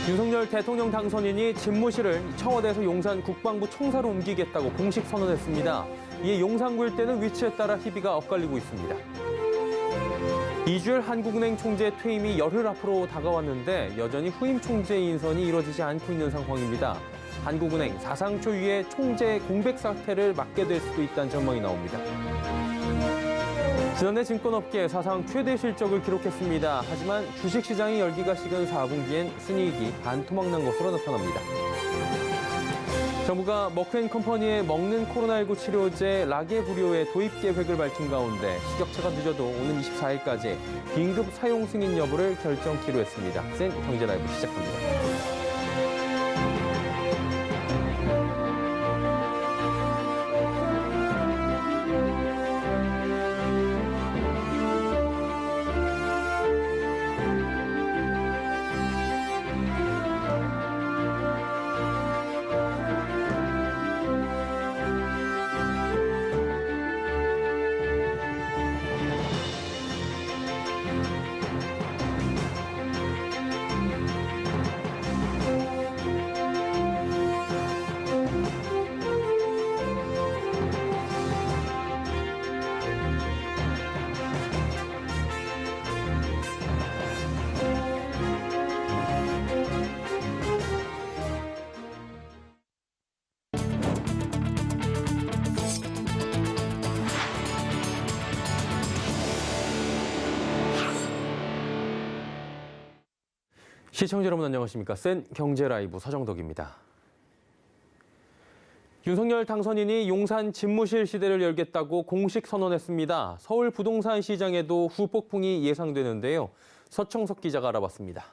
윤석열 대통령 당선인이 집무실을 청와대에서 용산 국방부 청사로 옮기겠다고 공식 선언했습니다. 이에 용산구 일대는 위치에 따라 희비가 엇갈리고 있습니다. 이주열 한국은행 총재 퇴임이 열흘 앞으로 다가왔는데 여전히 후임 총재 인선이 이뤄지지 않고 있는 상황입니다. 한국은행 사상 초유의 총재 공백 사태를 맞게 될 수도 있다는 전망이 나옵니다. 지난해 증권업계 사상 최대 실적을 기록했습니다. 하지만 주식시장이 열기가 식은 4분기엔 순이익이 반토막난 것으로 나타납니다. 정부가 머크앤컴퍼니의 먹는 코로나19 치료제 라게브리오의 도입 계획을 밝힌 가운데 식약처가 늦어도 오는 24일까지 긴급 사용 승인 여부를 결정키로 했습니다. 센 경제라이브 시작합니다. 시청자 여러분 안녕하십니까? 센 경제라이브 서정덕입니다. 윤석열 당선인이 용산 집무실 시대를 열겠다고 공식 선언했습니다. 서울 부동산 시장에도 후폭풍이 예상되는데요. 서청석 기자가 알아봤습니다.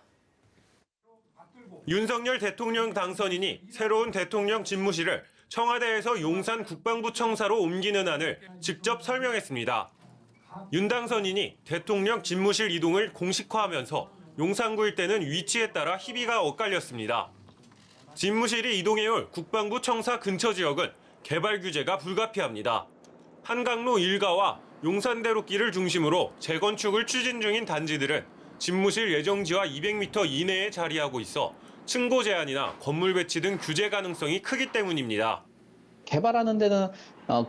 윤석열 대통령 당선인이 새로운 대통령 집무실을 청와대에서 용산 국방부 청사로 옮기는 안을 직접 설명했습니다. 윤 당선인이 대통령 집무실 이동을 공식화하면서 용산구 일대는 위치에 따라 희비가 엇갈렸습니다. 집무실이 이동해올 국방부 청사 근처 지역은 개발 규제가 불가피합니다. 한강로 일가와 용산대로길을 중심으로 재건축을 추진 중인 단지들은 집무실 예정지와 200m 이내에 자리하고 있어 층고 제한이나 건물 배치 등 규제 가능성이 크기 때문입니다. 개발하는 데는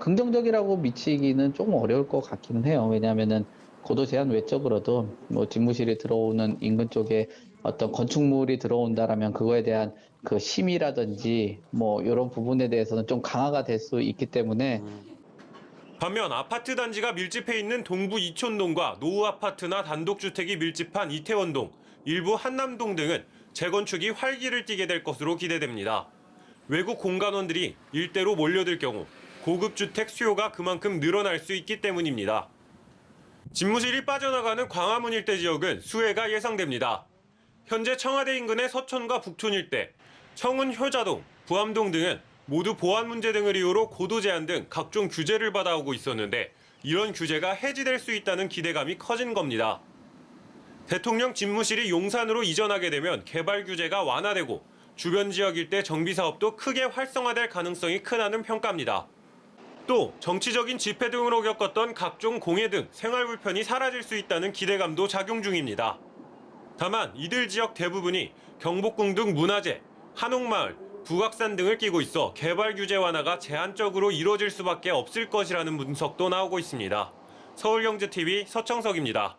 긍정적이라고 미치기는 조금 어려울 것 같기는 해요. 왜냐하면은 고도 제한 외적으로도 뭐 집무실이 들어오는 인근 쪽에 어떤 건축물이 들어온다라면 그거에 대한 그 심의라든지 뭐 이런 부분에 대해서는 좀 강화가 될 수 있기 때문에. 반면 아파트 단지가 밀집해 있는 동부 이촌동과 노후 아파트나 단독주택이 밀집한 이태원동, 일부 한남동 등은 재건축이 활기를 띠게 될 것으로 기대됩니다. 외국 공간원들이 일대로 몰려들 경우 고급 주택 수요가 그만큼 늘어날 수 있기 때문입니다. 집무실이 빠져나가는 광화문 일대 지역은 수혜가 예상됩니다. 현재 청와대 인근의 서촌과 북촌 일대, 청운 효자동, 부암동 등은 모두 보안 문제 등을 이유로 고도 제한 등 각종 규제를 받아오고 있었는데 이런 규제가 해지될 수 있다는 기대감이 커진 겁니다. 대통령 집무실이 용산으로 이전하게 되면 개발 규제가 완화되고 주변 지역 일대 정비 사업도 크게 활성화될 가능성이 크다는 평가입니다. 또 정치적인 집회 등으로 겪었던 각종 공해 등 생활 불편이 사라질 수 있다는 기대감도 작용 중입니다. 다만 이들 지역 대부분이 경복궁 등 문화재, 한옥마을, 북악산 등을 끼고 있어 개발 규제 완화가 제한적으로 이뤄질 수밖에 없을 것이라는 분석도 나오고 있습니다. 서울경제TV 서청석입니다.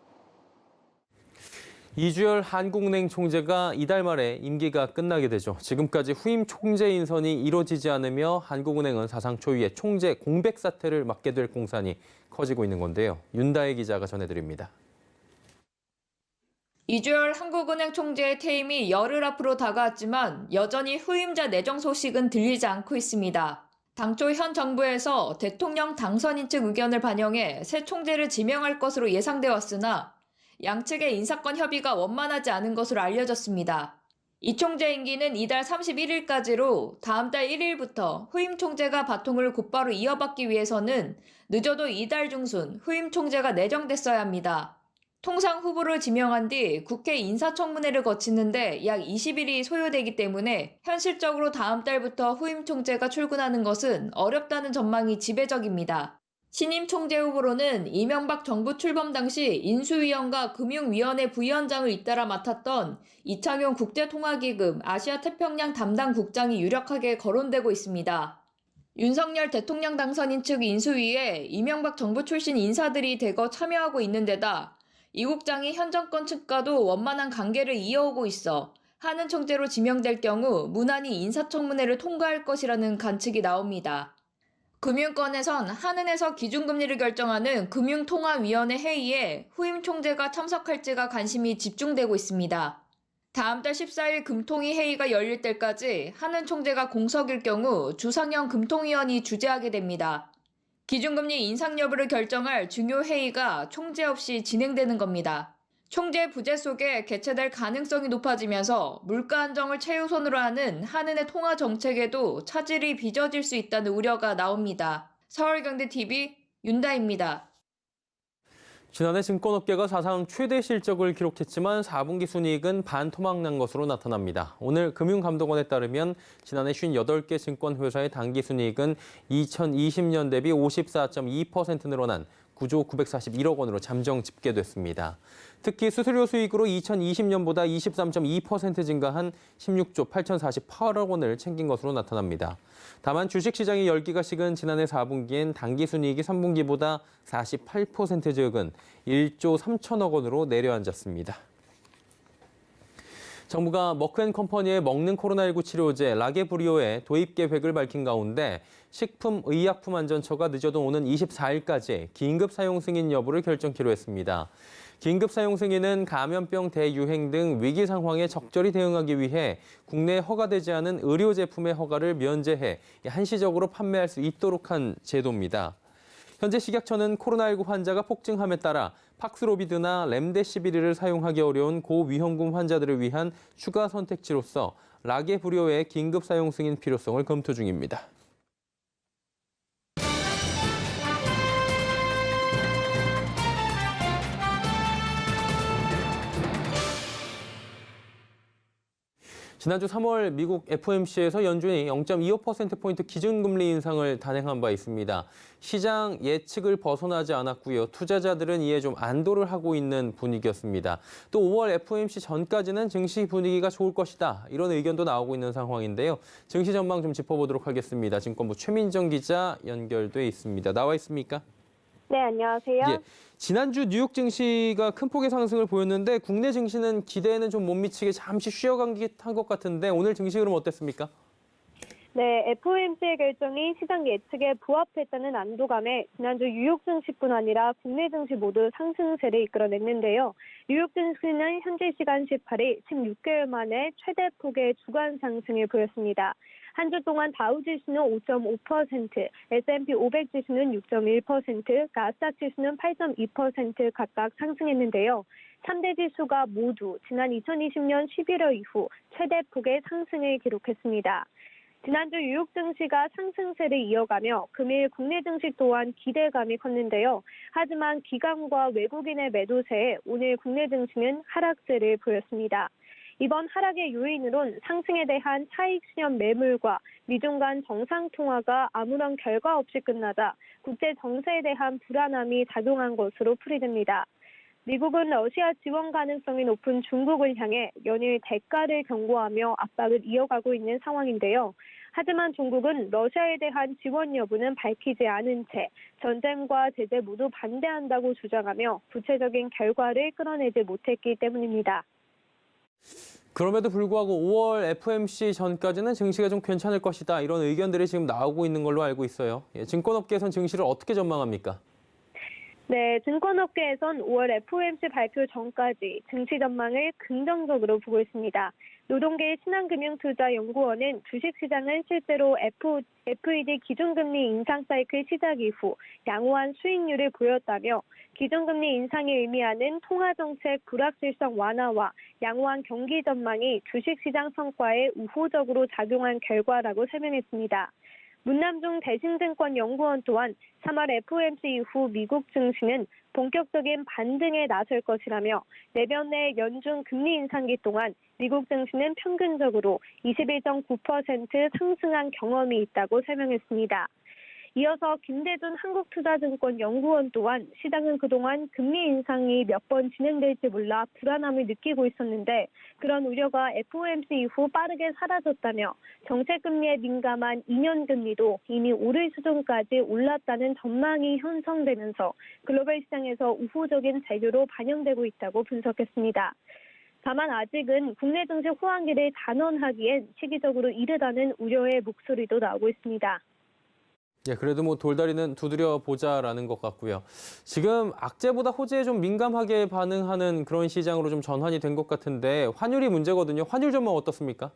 이주열 한국은행 총재가 이달 말에 임기가 끝나게 되죠. 지금까지 후임 총재 인선이 이뤄지지 않으며 한국은행은 사상 초유의 총재 공백 사태를 맞게 될 공산이 커지고 있는 건데요. 윤다혜 기자가 전해드립니다. 이주열 한국은행 총재의 퇴임이 열흘 앞으로 다가왔지만 여전히 후임자 내정 소식은 들리지 않고 있습니다. 당초 현 정부에서 대통령 당선인 측 의견을 반영해 새 총재를 지명할 것으로 예상돼 왔으나 양측의 인사권 협의가 원만하지 않은 것으로 알려졌습니다. 이 총재 임기는 이달 31일까지로 다음 달 1일부터 후임 총재가 바통을 곧바로 이어받기 위해서는 늦어도 이달 중순 후임 총재가 내정됐어야 합니다. 통상 후보를 지명한 뒤 국회 인사청문회를 거치는데 약 20일이 소요되기 때문에 현실적으로 다음 달부터 후임 총재가 출근하는 것은 어렵다는 전망이 지배적입니다. 신임 총재 후보로는 이명박 정부 출범 당시 인수위원과 금융위원회 부위원장을 잇따라 맡았던 이창용 국제통화기금 아시아태평양 담당 국장이 유력하게 거론되고 있습니다. 윤석열 대통령 당선인 측 인수위에 이명박 정부 출신 인사들이 대거 참여하고 있는 데다 이 국장이 현 정권 측과도 원만한 관계를 이어오고 있어 하는 총재로 지명될 경우 무난히 인사청문회를 통과할 것이라는 관측이 나옵니다. 금융권에선 한은에서 기준금리를 결정하는 금융통화위원회 회의에 후임 총재가 참석할지가 관심이 집중되고 있습니다. 다음 달 14일 금통위 회의가 열릴 때까지 한은 총재가 공석일 경우 주상현 금통위원이 주재하게 됩니다. 기준금리 인상 여부를 결정할 중요 회의가 총재 없이 진행되는 겁니다. 총재 부재 속에 개최될 가능성이 높아지면서 물가 안정을 최우선으로 하는 한은의 통화 정책에도 차질이 빚어질 수 있다는 우려가 나옵니다. 서울경제TV 윤다입니다. 지난해 증권업계가 사상 최대 실적을 기록했지만 4분기 순이익은 반토막난 것으로 나타납니다. 오늘 금융감독원에 따르면 지난해 58개 증권회사의 당기순이익은 2020년 대비 54.2% 늘어난 9조 941억 원으로 잠정 집계됐습니다. 특히 수수료 수익으로 2020년보다 23.2% 증가한 16조 8,048억 원을 챙긴 것으로 나타납니다. 다만 주식시장의 열기가 식은 지난해 4분기엔 당기순이익이 3분기보다 48% 적은 1조 3천억 원으로 내려앉았습니다. 정부가 머크앤컴퍼니의 먹는 코로나19 치료제 라게브리오의 도입 계획을 밝힌 가운데 식품의약품안전처가 늦어도 오는 24일까지 긴급 사용 승인 여부를 결정키로 했습니다. 긴급 사용 승인은 감염병 대유행 등 위기 상황에 적절히 대응하기 위해 국내에 허가되지 않은 의료 제품의 허가를 면제해 한시적으로 판매할 수 있도록 한 제도입니다. 현재 식약처는 코로나19 환자가 폭증함에 따라 팍스로비드나 렘데시비르를 사용하기 어려운 고위험군 환자들을 위한 추가 선택지로서 라게브리오의 긴급 사용 승인 필요성을 검토 중입니다. 지난주 3월 미국 FOMC에서 연준이 0.25%포인트 기준금리 인상을 단행한 바 있습니다. 시장 예측을 벗어나지 않았고요. 투자자들은 이에 좀 안도를 하고 있는 분위기였습니다. 또 5월 FOMC 전까지는 증시 분위기가 좋을 것이다. 이런 의견도 나오고 있는 상황인데요. 증시 전망 좀 짚어보도록 하겠습니다. 증권부 최민정 기자 연결돼 있습니다. 나와 있습니까? 네, 안녕하세요. 예, 지난주 뉴욕 증시가 큰 폭의 상승을 보였는데 국내 증시는 기대에는 좀 못 미치게 잠시 쉬어간 듯한 것 같은데 오늘 증시 흐름 어땠습니까? 네, FOMC의 결정이 시장 예측에 부합했다는 안도감에 지난주 뉴욕 증시뿐 아니라 국내 증시 모두 상승세를 이끌어냈는데요. 뉴욕 증시는 현지 시간 18일 16개월 만에 최대 폭의 주간 상승을 보였습니다. 한 주 동안 다우 지수는 5.5%, S&P 500 지수는 6.1%, 나스닥 지수는 8.2% 각각 상승했는데요. 3대 지수가 모두 지난 2020년 11월 이후 최대 폭의 상승을 기록했습니다. 지난주 뉴욕 증시가 상승세를 이어가며 금일 국내 증시 또한 기대감이 컸는데요. 하지만 기관과 외국인의 매도세에 오늘 국내 증시는 하락세를 보였습니다. 이번 하락의 요인으론 상승에 대한 차익 실현 매물과 미중 간 정상 통화가 아무런 결과 없이 끝나자 국제 정세에 대한 불안함이 작용한 것으로 풀이됩니다. 미국은 러시아 지원 가능성이 높은 중국을 향해 연일 대가를 경고하며 압박을 이어가고 있는 상황인데요. 하지만 중국은 러시아에 대한 지원 여부는 밝히지 않은 채 전쟁과 제재 모두 반대한다고 주장하며 구체적인 결과를 끌어내지 못했기 때문입니다. 그럼에도 불구하고 5월 FOMC 전까지는 증시가 좀 괜찮을 것이다. 이런 의견들이 지금 나오고 있는 걸로 알고 있어요. 예, 증권업계에선 증시를 어떻게 전망합니까? 네, 증권업계에선 5월 FOMC 발표 전까지 증시 전망을 긍정적으로 보고 있습니다. 노동계 신한금융투자연구원은 주식시장은 실제로 FED 기준금리 인상 사이클 시작 이후 양호한 수익률을 보였다며 기준금리 인상이 의미하는 통화정책 불확실성 완화와 양호한 경기 전망이 주식시장 성과에 우호적으로 작용한 결과라고 설명했습니다. 문남중 대신증권 연구원 또한 3월 FOMC 이후 미국 증시는 본격적인 반등에 나설 것이라며 내년에 연준 금리 인상기 동안 미국 증시는 평균적으로 21.9% 상승한 경험이 있다고 설명했습니다. 이어서 김대준 한국투자증권 연구원 또한 시장은 그동안 금리 인상이 몇 번 진행될지 몰라 불안함을 느끼고 있었는데 그런 우려가 FOMC 이후 빠르게 사라졌다며 정책금리에 민감한 2년 금리도 이미 오를 수준까지 올랐다는 전망이 형성되면서 글로벌 시장에서 우호적인 재료로 반영되고 있다고 분석했습니다. 다만 아직은 국내 증시 호황기를 단언하기엔 시기적으로 이르다는 우려의 목소리도 나오고 있습니다. 예, 그래도 뭐 돌다리는 두드려 보자라는 것 같고요. 지금 악재보다 호재에 좀 민감하게 반응하는 그런 시장으로 좀 전환이 된 것 같은데 환율이 문제거든요. 환율 전망 어떻습니까?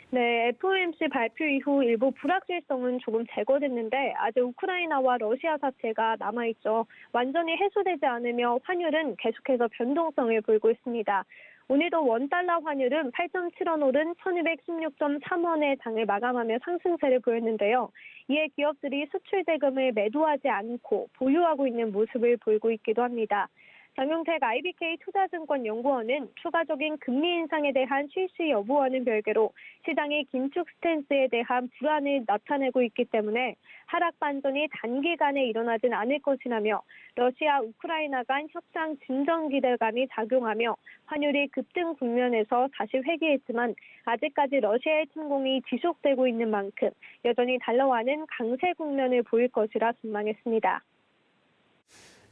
네, FOMC 발표 이후 일부 불확실성은 조금 제거됐는데 아직 우크라이나와 러시아 사태가 남아있죠. 완전히 해소되지 않으며 환율은 계속해서 변동성을 보이고 있습니다. 오늘도 원달러 환율은 8.7원 오른 1216.3원의 장을 마감하며 상승세를 보였는데요. 이에 기업들이 수출 대금을 매도하지 않고 보유하고 있는 모습을 보이고 있기도 합니다. 장용택 IBK 투자증권 연구원은 추가적인 금리 인상에 대한 실시 여부와는 별개로 시장의 긴축 스탠스에 대한 불안을 나타내고 있기 때문에 하락 반전이 단기간에 일어나진 않을 것이라며 러시아, 우크라이나 간 협상 진전 기대감이 작용하며 환율이 급등 국면에서 다시 회귀했지만 아직까지 러시아의 침공이 지속되고 있는 만큼 여전히 달러화는 강세 국면을 보일 것이라 전망했습니다.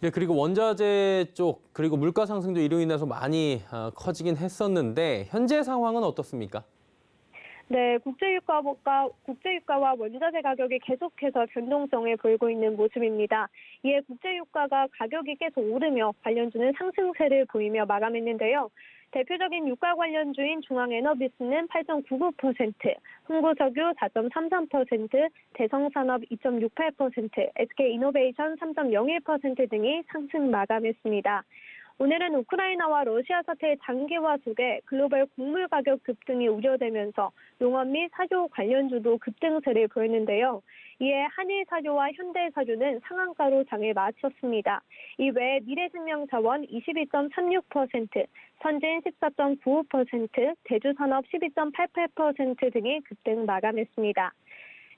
예, 그리고 원자재 쪽 그리고 물가 상승도 이로 인해서 많이 커지긴 했었는데 현재 상황은 어떻습니까? 네, 국제유가와 원자재 가격이 계속해서 변동성을 보이고 있는 모습입니다. 이에 국제유가가 가격이 계속 오르며 관련주는 상승세를 보이며 마감했는데요. 대표적인 유가 관련주인 중앙에너비스는 8.99%, 홍보석유 4.33%, 대성산업 2.68%, SK이노베이션 3.01% 등이 상승 마감했습니다. 오늘은 우크라이나와 러시아 사태의 장기화 속에 글로벌 곡물 가격 급등이 우려되면서 농업 및 사료 관련주도 급등세를 보였는데요. 이에 한일사료와 현대사료는 상한가로 장을 마쳤습니다. 이외에 미래생명자원 22.36%, 선진 14.95%, 대주산업 12.88% 등이 급등 마감했습니다.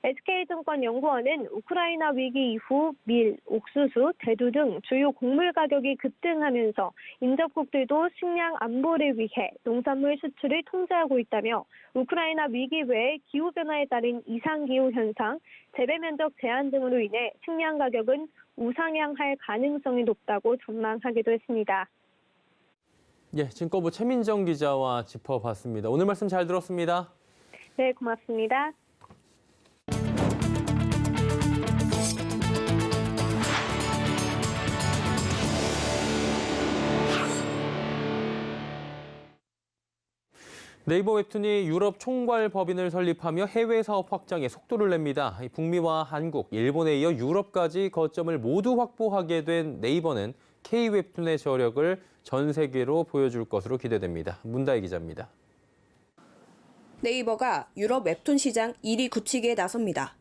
SK증권 연구원은 우크라이나 위기 이후 밀, 옥수수, 대두 등 주요 곡물 가격이 급등하면서 인접국들도 식량 안보를 위해 농산물 수출을 통제하고 있다며 우크라이나 위기 외에 기후변화에 따른 이상기후 현상, 재배 면적 제한 등으로 인해 식량 가격은 우상향할 가능성이 높다고 전망하기도 했습니다. 예, 증권부 최민정 기자와 짚어봤습니다. 오늘 말씀 잘 들었습니다. 네, 고맙습니다. 네이버 웹툰이 유럽 총괄 법인을 설립하며 해외 사업 확장에 속도를 냅니다. 북미와 한국, 일본에 이어 유럽까지 거점을 모두 확보하게 된 네이버는 K-웹툰의 저력을 전 세계로 보여줄 것으로 기대됩니다. 문다희 기자입니다. 네이버가 유럽 웹툰 시장 1위 굳히기에 나섭니다.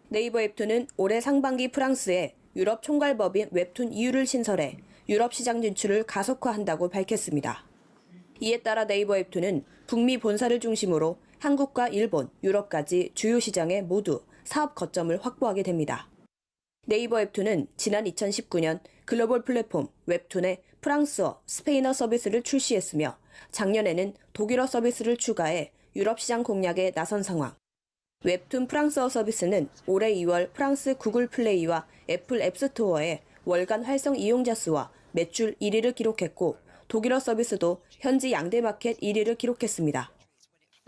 네이버 웹툰은 올해 상반기 프랑스에 유럽 총괄 법인 웹툰 EU를 신설해 유럽 시장 진출을 가속화한다고 밝혔습니다. 이에 따라 네이버 웹툰은 북미 본사를 중심으로 한국과 일본, 유럽까지 주요 시장에 모두 사업 거점을 확보하게 됩니다. 네이버 웹툰은 지난 2019년 글로벌 플랫폼 웹툰의 프랑스어, 스페인어 서비스를 출시했으며 작년에는 독일어 서비스를 추가해 유럽 시장 공략에 나선 상황. 웹툰 프랑스어 서비스는 올해 2월 프랑스 구글 플레이와 애플 앱스토어에 월간 활성 이용자 수와 매출 1위를 기록했고 독일어 서비스도 현지 양대 마켓 1위를 기록했습니다.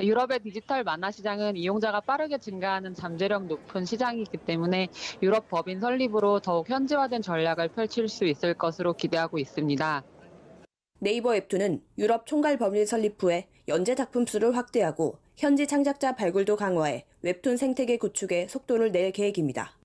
유럽의 디지털 만화 시장은 이용자가 빠르게 증가하는 잠재력 높은 시장이기 때문에 유럽 법인 설립으로 더욱 현지화된 전략을 펼칠 수 있을 것으로 기대하고 있습니다. 네이버 웹툰은 유럽 총괄 법인 설립 후에 연재 작품 수를 확대하고 현지 창작자 발굴도 강화해 웹툰 생태계 구축에 속도를 낼 계획입니다.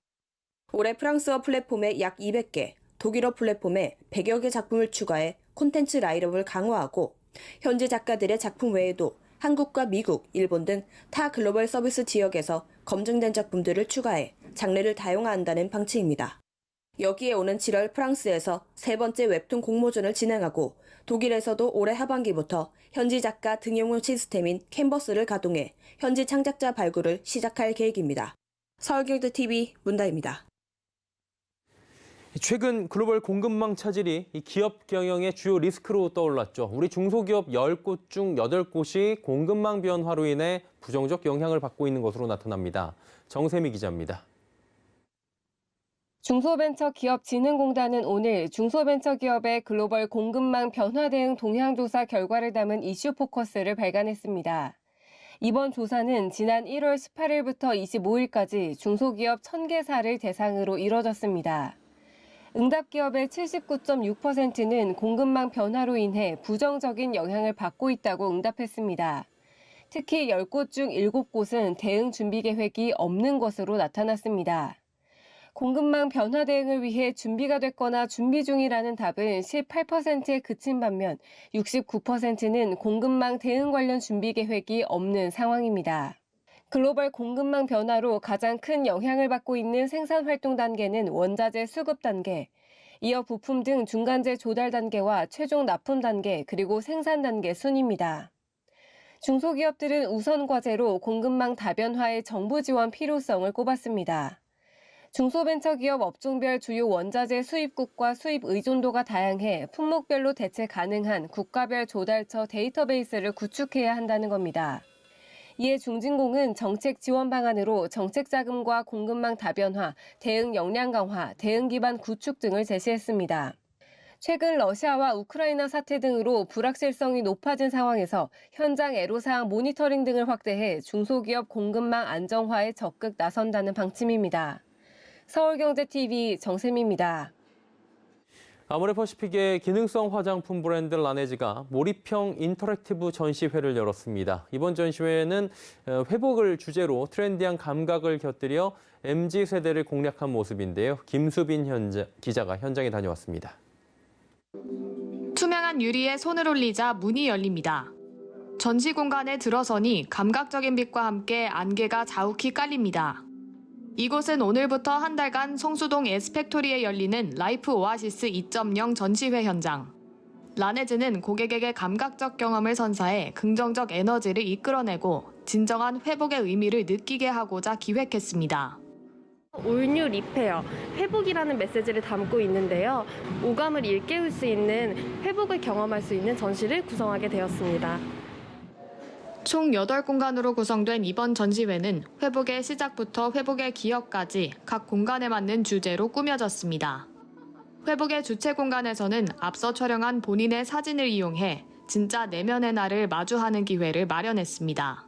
올해 프랑스어 플랫폼에 약 200개, 독일어 플랫폼에 100여 개 작품을 추가해 콘텐츠 라인업을 강화하고 현지 작가들의 작품 외에도 한국과 미국, 일본 등 타 글로벌 서비스 지역에서 검증된 작품들을 추가해 장르를 다양화한다는 방침입니다. 여기에 오는 7월 프랑스에서 세 번째 웹툰 공모전을 진행하고 독일에서도 올해 하반기부터 현지 작가 등용문 시스템인 캔버스를 가동해 현지 창작자 발굴을 시작할 계획입니다. 서울경제TV 문다입니다. 최근 글로벌 공급망 차질이 이 기업 경영의 주요 리스크로 떠올랐죠. 우리 중소기업 10곳 중 8곳이 공급망 변화로 인해 부정적 영향을 받고 있는 것으로 나타납니다. 정세미 기자입니다. 중소벤처기업진흥공단은 오늘 중소벤처기업의 글로벌 공급망 변화 대응 동향 조사 결과를 담은 이슈 포커스를 발간했습니다. 이번 조사는 지난 1월 18일부터 25일까지 중소기업 1000개사를 대상으로 이뤄졌습니다. 응답 기업의 79.6%는 공급망 변화로 인해 부정적인 영향을 받고 있다고 응답했습니다. 특히 10곳 중 7곳은 대응 준비 계획이 없는 것으로 나타났습니다. 공급망 변화 대응을 위해 준비가 됐거나 준비 중이라는 답은 18%에 그친 반면 69%는 공급망 대응 관련 준비 계획이 없는 상황입니다. 글로벌 공급망 변화로 가장 큰 영향을 받고 있는 생산 활동 단계는 원자재 수급 단계, 이어 부품 등 중간재 조달 단계와 최종 납품 단계, 그리고 생산 단계 순입니다. 중소기업들은 우선 과제로 공급망 다변화의 정부 지원 필요성을 꼽았습니다. 중소벤처기업 업종별 주요 원자재 수입국과 수입 의존도가 다양해 품목별로 대체 가능한 국가별 조달처 데이터베이스를 구축해야 한다는 겁니다. 이에 중진공은 정책 지원 방안으로 정책 자금과 공급망 다변화, 대응 역량 강화, 대응 기반 구축 등을 제시했습니다. 최근 러시아와 우크라이나 사태 등으로 불확실성이 높아진 상황에서 현장 애로사항 모니터링 등을 확대해 중소기업 공급망 안정화에 적극 나선다는 방침입니다. 서울경제TV 정세미입니다. 아모레퍼시픽의 기능성 화장품 브랜드 라네즈가 몰입형 인터랙티브 전시회를 열었습니다. 이번 전시회에는 회복을 주제로 트렌디한 감각을 곁들여 MZ세대를 공략한 모습인데요. 김수빈 기자가 현장에 다녀왔습니다. 투명한 유리에 손을 올리자 문이 열립니다. 전시 공간에 들어서니 감각적인 빛과 함께 안개가 자욱히 깔립니다. 이곳은 오늘부터 한 달간 성수동 에스펙토리에 열리는 라이프 오아시스 2.0 전시회 현장. 라네즈는 고객에게 감각적 경험을 선사해 긍정적 에너지를 이끌어내고 진정한 회복의 의미를 느끼게 하고자 기획했습니다. 올뉴 리페어, 회복이라는 메시지를 담고 있는데요. 오감을 일깨울 수 있는 회복을 경험할 수 있는 전시를 구성하게 되었습니다. 총 8공간으로 구성된 이번 전시회는 회복의 시작부터 회복의 기억까지 각 공간에 맞는 주제로 꾸며졌습니다. 회복의 주체 공간에서는 앞서 촬영한 본인의 사진을 이용해 진짜 내면의 나를 마주하는 기회를 마련했습니다.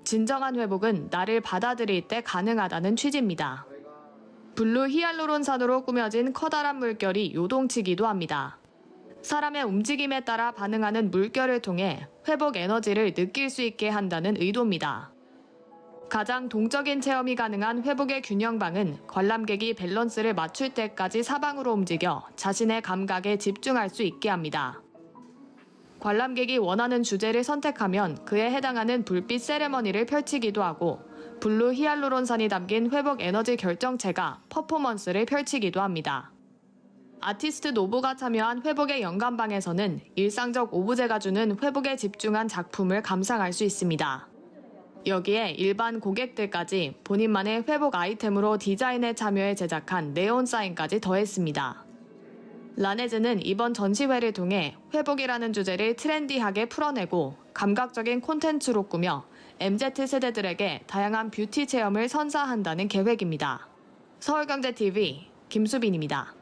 진정한 회복은 나를 받아들일 때 가능하다는 취지입니다. 블루 히알루론산으로 꾸며진 커다란 물결이 요동치기도 합니다. 사람의 움직임에 따라 반응하는 물결을 통해 회복 에너지를 느낄 수 있게 한다는 의도입니다. 가장 동적인 체험이 가능한 회복의 균형방은 관람객이 밸런스를 맞출 때까지 사방으로 움직여 자신의 감각에 집중할 수 있게 합니다. 관람객이 원하는 주제를 선택하면 그에 해당하는 불빛 세레머니를 펼치기도 하고 블루 히알루론산이 담긴 회복 에너지 결정체가 퍼포먼스를 펼치기도 합니다. 아티스트 노보가 참여한 회복의 영감방에서는 일상적 오브제가 주는 회복에 집중한 작품을 감상할 수 있습니다. 여기에 일반 고객들까지 본인만의 회복 아이템으로 디자인에 참여해 제작한 네온 사인까지 더했습니다. 라네즈는 이번 전시회를 통해 회복이라는 주제를 트렌디하게 풀어내고 감각적인 콘텐츠로 꾸며 MZ세대들에게 다양한 뷰티 체험을 선사한다는 계획입니다. 서울경제TV 김수빈입니다.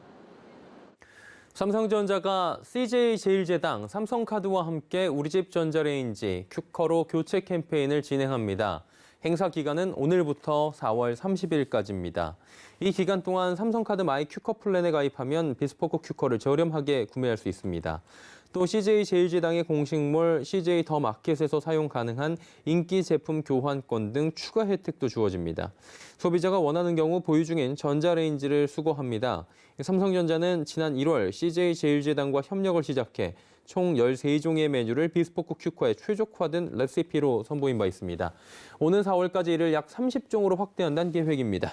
삼성전자가 CJ제일제당, 삼성카드와 함께 우리집 전자레인지 큐커로 교체 캠페인을 진행합니다. 행사 기간은 오늘부터 4월 30일까지입니다. 이 기간 동안 삼성카드 마이 큐커 플랜에 가입하면 비스포크 큐커를 저렴하게 구매할 수 있습니다. 또 CJ제일제당의 공식몰 CJ 더 마켓에서 사용 가능한 인기 제품 교환권 등 추가 혜택도 주어집니다. 소비자가 원하는 경우 보유 중인 전자레인지를 수거합니다. 삼성전자는 지난 1월 CJ제일제당과 협력을 시작해 총 13종의 메뉴를 비스포크 큐커에 최적화된 레시피로 선보인 바 있습니다. 오는 4월까지 이를 약 30종으로 확대한다는 계획입니다.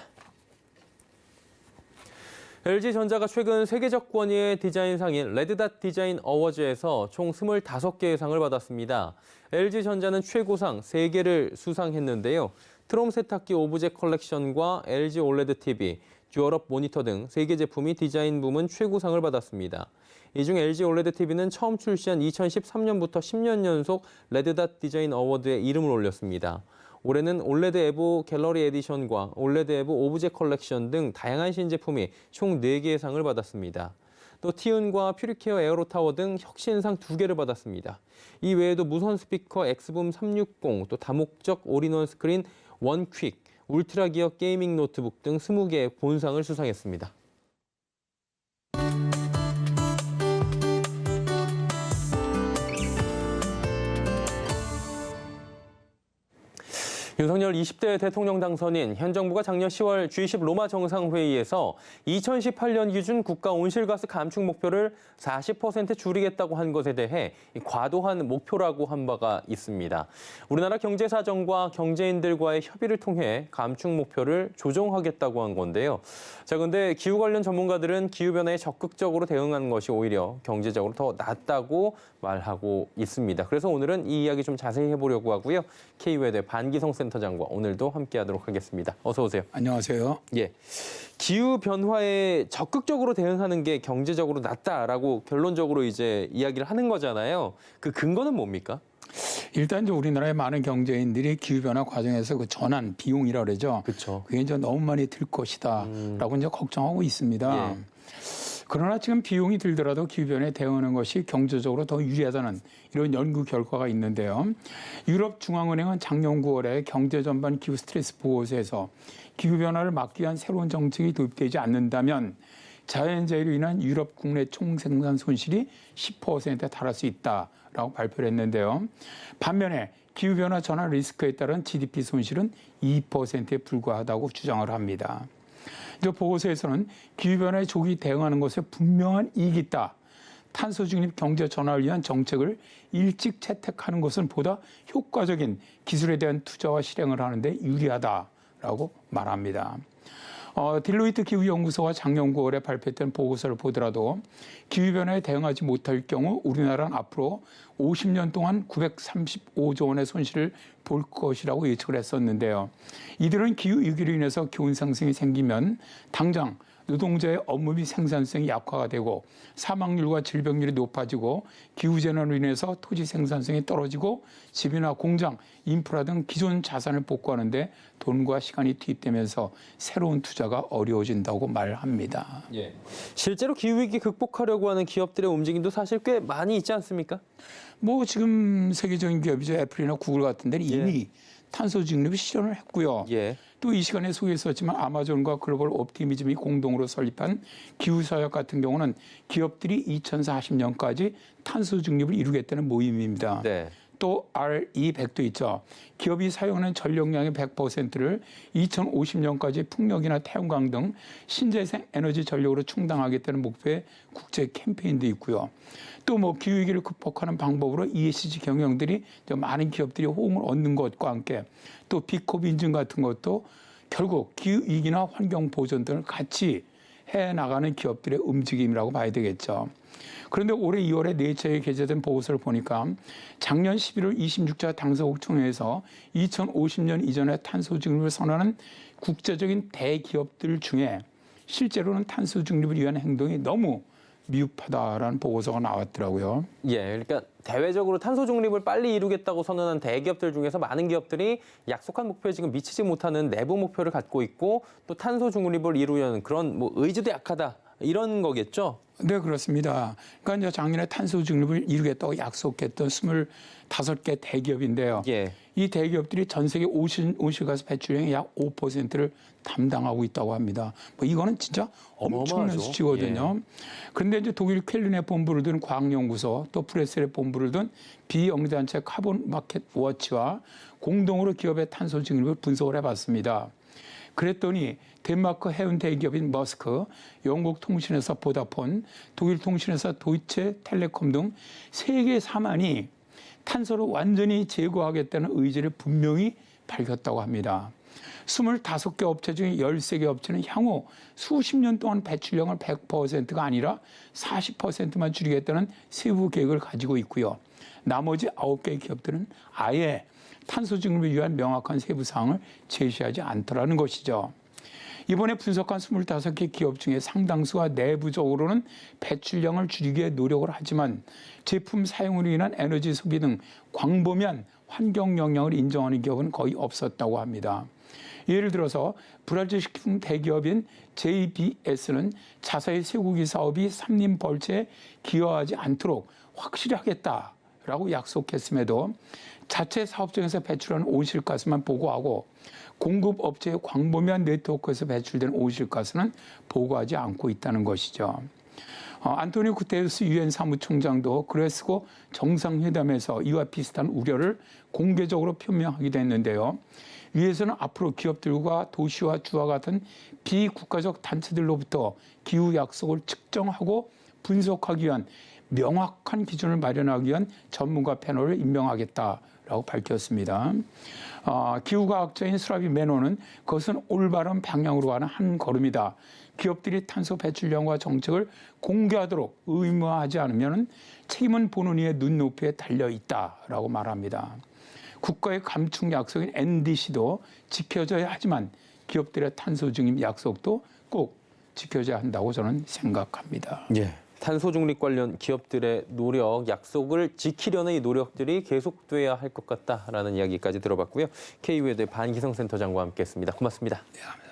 LG전자가 최근 세계적 권위의 디자인상인 레드닷 디자인 어워즈에서 총 25개의 상을 받았습니다. LG전자는 최고상 3개를 수상했는데요. 트롬 세탁기 오브제 컬렉션과 LG 올레드 TV, 듀얼업 모니터 등 3개 제품이 디자인 부문 최고상을 받았습니다. 이 중 LG 올레드 TV는 처음 출시한 2013년부터 10년 연속 레드닷 디자인 어워드에 이름을 올렸습니다. 올해는 올레드 에보 갤러리 에디션과 올레드 에보 오브제 컬렉션 등 다양한 신제품이 총 4개의 상을 받았습니다. 또 티운과 퓨리케어 에어로타워 등 혁신상 2개를 받았습니다. 이 외에도 무선 스피커 엑스붐 360, 또 다목적 올인원 스크린 원퀵, 울트라 기어 게이밍 노트북 등 20개의 본상을 수상했습니다. 윤석열 20대 대통령 당선인, 현 정부가 작년 10월 G20 로마 정상회의에서 2018년 기준 국가 온실가스 감축 목표를 40% 줄이겠다고 한 것에 대해 과도한 목표라고 한 바가 있습니다. 우리나라 경제사정과 경제인들과의 협의를 통해 감축 목표를 조정하겠다고 한 건데요. 자, 근데 기후 관련 전문가들은 기후변화에 적극적으로 대응하는 것이 오히려 경제적으로 더 낫다고 말하고 있습니다. 그래서 오늘은 이 이야기 좀 자세히 해보려고 하고요. K외대 반기성 센터장과 오늘도 함께하도록 하겠습니다. 어서 오세요. 안녕하세요. 예, 기후 변화에 적극적으로 대응하는 게 경제적으로 낫다라고 결론적으로 이제 이야기를 하는 거잖아요. 그 근거는 뭡니까? 일단 이제 우리나라의 많은 경제인들이 기후 변화 과정에서 그 전환 비용이라 그러죠. 그렇죠. 그게 이제 너무 많이 들 것이다라고 이제 걱정하고 있습니다. 예. 그러나 지금 비용이 들더라도 기후변화에 대응하는 것이 경제적으로 더 유리하다는 이런 연구 결과가 있는데요. 유럽중앙은행은 작년 9월에 경제 전반 기후 스트레스 보고서에서 기후변화를 막기 위한 새로운 정책이 도입되지 않는다면 자연재해로 인한 유럽 국내 총생산 손실이 10%에 달할 수 있다라고 발표를 했는데요. 반면에 기후변화 전환 리스크에 따른 GDP 손실은 2%에 불과하다고 주장을 합니다. 이 보고서에서는 기후변화에 조기 대응하는 것에 분명한 이익이 있다. 탄소 중립 경제 전환을 위한 정책을 일찍 채택하는 것은 보다 효과적인 기술에 대한 투자와 실행을 하는데 유리하다라고 말합니다. 딜로이트 기후연구소가 작년 9월에 발표했던 보고서를 보더라도 기후변화에 대응하지 못할 경우 우리나라는 앞으로 50년 동안 935조 원의 손실을 볼 것이라고 예측을 했었는데요. 이들은 기후위기로 인해서 기온 상승이 생기면 당장 노동자의 업무 및 생산성이 약화가 되고 사망률과 질병률이 높아지고 기후재난으로 인해서 토지 생산성이 떨어지고 집이나 공장, 인프라 등 기존 자산을 복구하는데 돈과 시간이 투입되면서 새로운 투자가 어려워진다고 말합니다. 예. 실제로 기후위기 극복하려고 하는 기업들의 움직임도 사실 꽤 많이 있지 않습니까? 뭐 지금 세계적인 기업이죠. 애플이나 구글 같은 데는 이미 탄소 중립을 실현을 했고요. 예. 또 이 시간에 소개했었지만 아마존과 글로벌 옵티미즘이 공동으로 설립한 기후사역 같은 경우는 기업들이 2040년까지 탄소 중립을 이루겠다는 모임입니다. 네. 또 RE100도 있죠. 기업이 사용하는 전력량의 100%를 2050년까지 풍력이나 태양광 등 신재생 에너지 전력으로 충당하겠다는 목표의 국제 캠페인도 있고요. 또 뭐 기후위기를 극복하는 방법으로 ESG 경영들이 많은 기업들이 호응을 얻는 것과 함께 또 비코비 인증 같은 것도 결국 기후위기나 환경 보전 등을 같이 해나가는 기업들의 움직임이라고 봐야 되겠죠. 그런데 올해 2월에 네이처에 게재된 보고서를 보니까 작년 11월 26차 당사국 총회에서 2050년 이전에 탄소 중립을 선언하는 국제적인 대기업들 중에 실제로는 탄소 중립을 위한 행동이 너무 미흡하다라는 보고서가 나왔더라고요. 예, 그러니까 대외적으로 탄소 중립을 빨리 이루겠다고 선언한 대기업들 중에서 많은 기업들이 약속한 목표에 지금 미치지 못하는 내부 목표를 갖고 있고 또 탄소 중립을 이루려는 그런 뭐 의지도 약하다 이런 거겠죠? 네, 그렇습니다. 그러니까 이제 작년에 탄소 중립을 이루겠다고 약속했던 25개 대기업인데요. 예. 이 대기업들이 전 세계 온실가스 배출량의 약 5%를 담당하고 있다고 합니다. 뭐 이거는 진짜 엄청난 어마어마하죠. 수치거든요. 예. 그런데 이제 독일 쾰른의 본부를 둔 과학연구소 또 프레셀의 본부를 둔 비영리단체 카본 마켓 워치와 공동으로 기업의 탄소 중립을 분석을 해봤습니다. 그랬더니 덴마크 해운 대기업인 머스크, 영국 통신회사 보다폰, 독일 통신회사 도이체 텔레콤 등 세계 사만이 탄소를 완전히 제거하겠다는 의지를 분명히 밝혔다고 합니다. 25개 업체 중에 13개 업체는 향후 수십 년 동안 배출량을 100%가 아니라 40%만 줄이겠다는 세부 계획을 가지고 있고요. 나머지 9개의 기업들은 아예 탄소 증립을 위한 명확한 세부 사항을 제시하지 않더라는 것이죠. 이번에 분석한 25개 기업 중에 상당수가 내부적으로는 배출량을 줄이기 위해 노력을 하지만 제품 사용으로 인한 에너지 소비 등 광범위한 환경 영향을 인정하는 기업은 거의 없었다고 합니다. 예를 들어서 브라질 식품 대기업인 JBS는 자사의 쇠고기 사업이 삼림 벌채에 기여하지 않도록 확실히 하겠다라고 약속했음에도 자체 사업장에서 배출하는 온실가스만 보고하고 공급업체의 광범위한 네트워크에서 배출된 온실가스는 보고하지 않고 있다는 것이죠. 안토니오 구테레스 유엔 사무총장도 글래스고 정상회담에서 이와 비슷한 우려를 공개적으로 표명하기도 했는데요. 위에서는 앞으로 기업들과 도시와 주와 같은 비국가적 단체들로부터 기후 약속을 측정하고 분석하기 위한 명확한 기준을 마련하기 위한 전문가 패널을 임명하겠다라고 밝혔습니다. 기후과학자인 수라비 메노는 그것은 올바른 방향으로 가는 한 걸음이다. 기업들이 탄소 배출량과 정책을 공개하도록 의무화하지 않으면 책임은 보는 이의 눈높이에 달려 있다라고 말합니다. 국가의 감축 약속인 NDC도 지켜져야 하지만 기업들의 탄소 중립 약속도 꼭 지켜져야 한다고 저는 생각합니다. 예. 탄소 중립 관련 기업들의 노력, 약속을 지키려는 이 노력들이 계속돼야 할 것 같다라는 이야기까지 들어봤고요. K웨드 반기성센터장과 함께했습니다. 고맙습니다. 네, 감사합니다.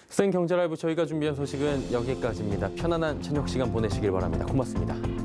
생경제라이브 저희가 준비한 소식은 여기까지입니다. 편안한 저녁 시간 보내시길 바랍니다. 고맙습니다.